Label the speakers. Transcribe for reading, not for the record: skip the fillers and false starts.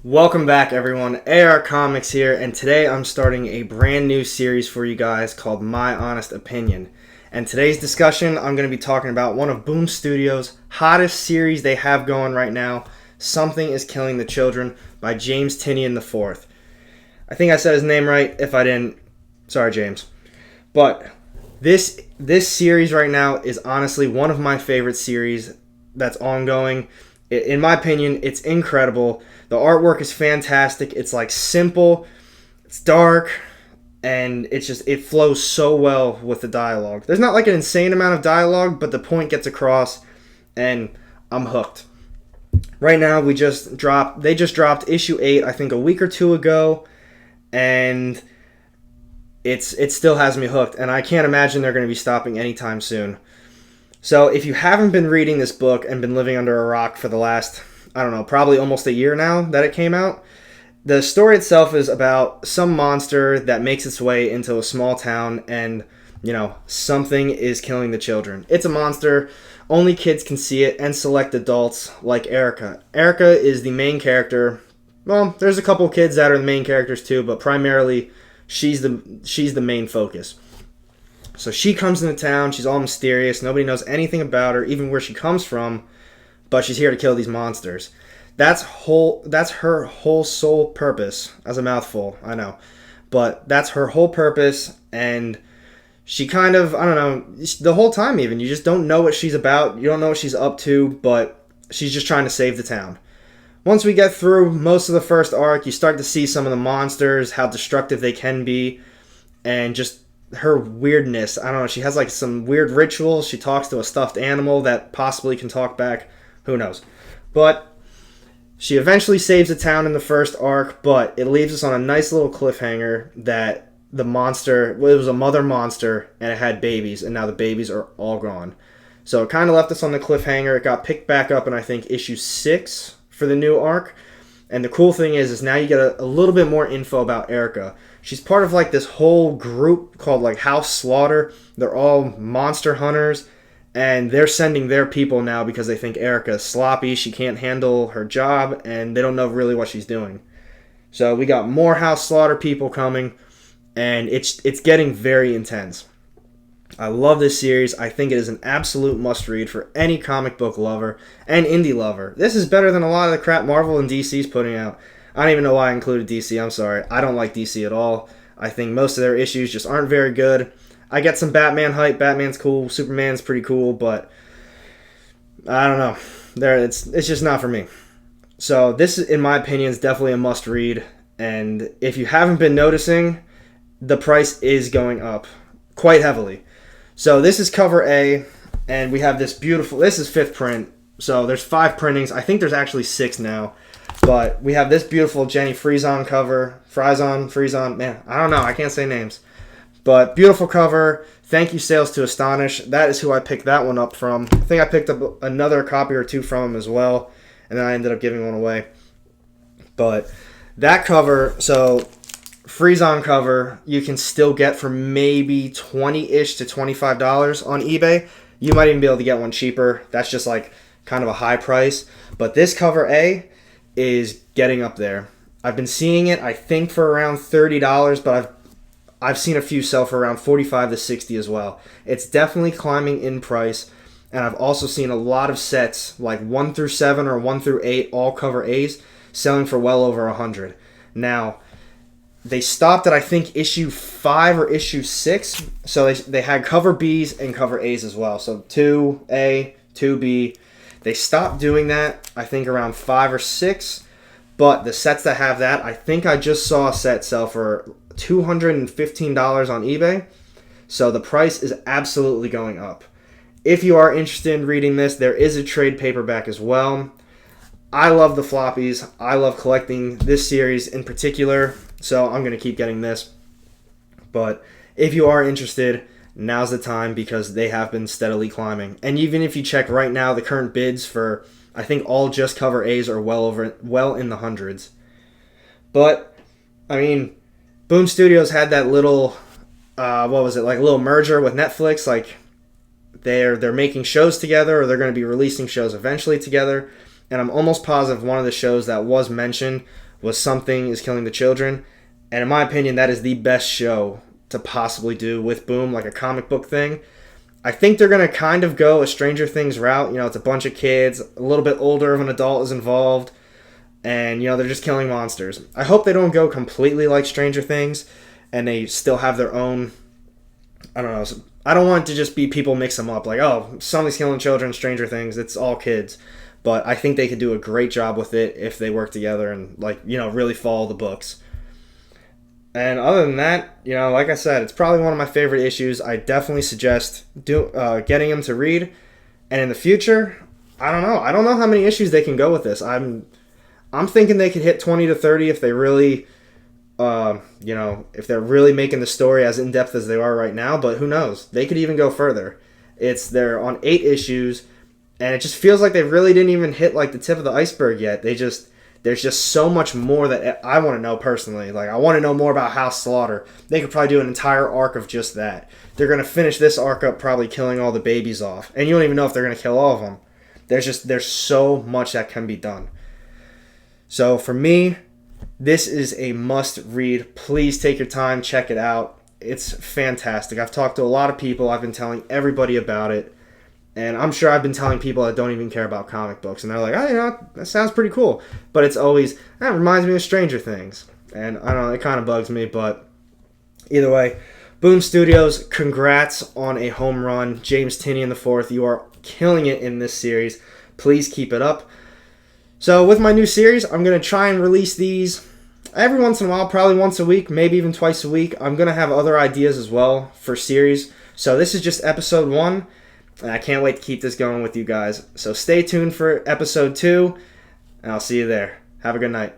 Speaker 1: Welcome back, everyone. AR Comics here, and today I'm starting a brand new series for you guys called My Honest Opinion. And today's discussion, I'm going to be talking about one of Boom Studios' hottest series they have going right now, Something is Killing the Children by James Tynion IV. I think I said his name right. If I didn't, sorry, James. But this series right now is honestly one of my favorite series that's ongoing. In my opinion, it's incredible. The artwork is fantastic. It's like simple, it's dark, and it flows so well with the dialogue. There's not like an insane amount of dialogue, but the point gets across, and I'm hooked. Right now, they just dropped issue 8, I think a week or two ago, and it still has me hooked, and I can't imagine they're going to be stopping anytime soon. So if you haven't been reading this book and been living under a rock for the last, I don't know, probably almost a year now that it came out, the story itself is about some monster that makes its way into a small town and, something is killing the children. It's a monster. Only kids can see it and select adults like Erica. Erica is the main character. Well, there's a couple kids that are the main characters too, but primarily she's the main focus. So she comes into town, she's all mysterious, nobody knows anything about her, even where she comes from, but she's here to kill these monsters. That's her whole sole purpose. As a mouthful, I know. But that's her whole purpose, and she kind of, I don't know, the whole time even, you just don't know what she's about, you don't know what she's up to, but she's just trying to save the town. Once we get through most of the first arc, you start to see some of the monsters, how destructive they can be, and just her weirdness. I don't know, she has like some weird rituals. She talks to a stuffed animal that possibly can talk back. Who knows? But she eventually saves the town in the first arc, but it leaves us on a nice little cliffhanger that the monster, well, it was a mother monster and it had babies, and now the babies are all gone. So it kind of left us on the cliffhanger. It got picked back up in, I think, issue 6 for the new arc. And the cool thing is now you get a little bit more info about Erica. She's part of like this whole group called like House Slaughter. They're all monster hunters, and they're sending their people now because they think Erica's sloppy, she can't handle her job, and they don't know really what she's doing. So we got more House Slaughter people coming, and it's getting very intense. I love this series. I think it is an absolute must-read for any comic book lover and indie lover. This is better than a lot of the crap Marvel and DC's putting out. I don't even know why I included DC. I'm sorry. I don't like DC at all. I think most of their issues just aren't very good. I get some Batman hype. Batman's cool. Superman's pretty cool, but I don't know. It's just not for me. So this, in my opinion, is definitely a must-read. And if you haven't been noticing, the price is going up quite heavily. So this is cover A, and we have this beautiful, this is 5th print, so there's 5 printings, I think there's actually 6 now, but we have this beautiful Jenny Frison cover, Frison, man, I don't know, I can't say names, but beautiful cover. Thank you, Sales to Astonish. That is who I picked that one up from. I think I picked up another copy or 2 from him as well, and then I ended up giving one away. But that cover, so Frison cover, you can still get for maybe $20-ish to $25 on eBay. You might even be able to get one cheaper. That's just like kind of a high price. But this cover A is getting up there. I've been seeing it, I think, for around $30, but I've seen a few sell for around $45 to $60 as well. It's definitely climbing in price. And I've also seen a lot of sets, like 1 through 7 or 1 through 8, all cover A's, selling for well over $100. Now, they stopped at, I think, issue 5 or issue 6. So they had cover B's and cover A's as well. So 2A, 2B. They stopped doing that, I think, around 5 or 6. But the sets that have that, I think I just saw a set sell for $215 on eBay. So the price is absolutely going up. If you are interested in reading this, there is a trade paperback as well. I love the floppies. I love collecting this series in particular. So I'm going to keep getting this. But if you are interested, now's the time because they have been steadily climbing. And even if you check right now, the current bids for, I think, all just cover A's are well in the hundreds. But, I mean, Boom Studios had that little, like a little merger with Netflix. Like, they're making shows together, or they're going to be releasing shows eventually together. And I'm almost positive one of the shows that was mentioned was Something is Killing the Children. And in my opinion, that is the best show to possibly do with Boom, like a comic book thing. I think they're going to kind of go a Stranger Things route. You know, it's a bunch of kids, a little bit older of an adult is involved, and, you know, they're just killing monsters. I hope they don't go completely like Stranger Things, and they still have their own, I don't know, I don't want it to just be people mix them up, like, oh, Something's Killing Children, Stranger Things, it's all kids. But I think they could do a great job with it if they work together and, like, you know, really follow the books. And other than that, you know, like I said, it's probably one of my favorite issues. I definitely suggest getting them to read. And in the future, I don't know. I don't know how many issues they can go with this. I'm thinking they could hit 20 to 30 if they really, you know, if they're really making the story as in depth as they are right now. But who knows? They could even go further. They're on 8 issues, and it just feels like they really didn't even hit like the tip of the iceberg yet. There's just so much more that I want to know personally. Like, I want to know more about House Slaughter. They could probably do an entire arc of just that. They're going to finish this arc up probably killing all the babies off. And you don't even know if they're going to kill all of them. There's so much that can be done. So for me, this is a must read. Please take your time, check it out. It's fantastic. I've talked to a lot of people. I've been telling everybody about it. And I'm sure I've been telling people that don't even care about comic books. And they're like, oh, you know, that sounds pretty cool. But it's always, that reminds me of Stranger Things. And I don't know, it kind of bugs me. But either way, Boom Studios, congrats on a home run. James Tynion IV, you are killing it in this series. Please keep it up. So with my new series, I'm going to try and release these every once in a while, probably once a week, maybe even twice a week. I'm going to have other ideas as well for series. So this is just episode 1. And I can't wait to keep this going with you guys. So stay tuned for episode 2, and I'll see you there. Have a good night.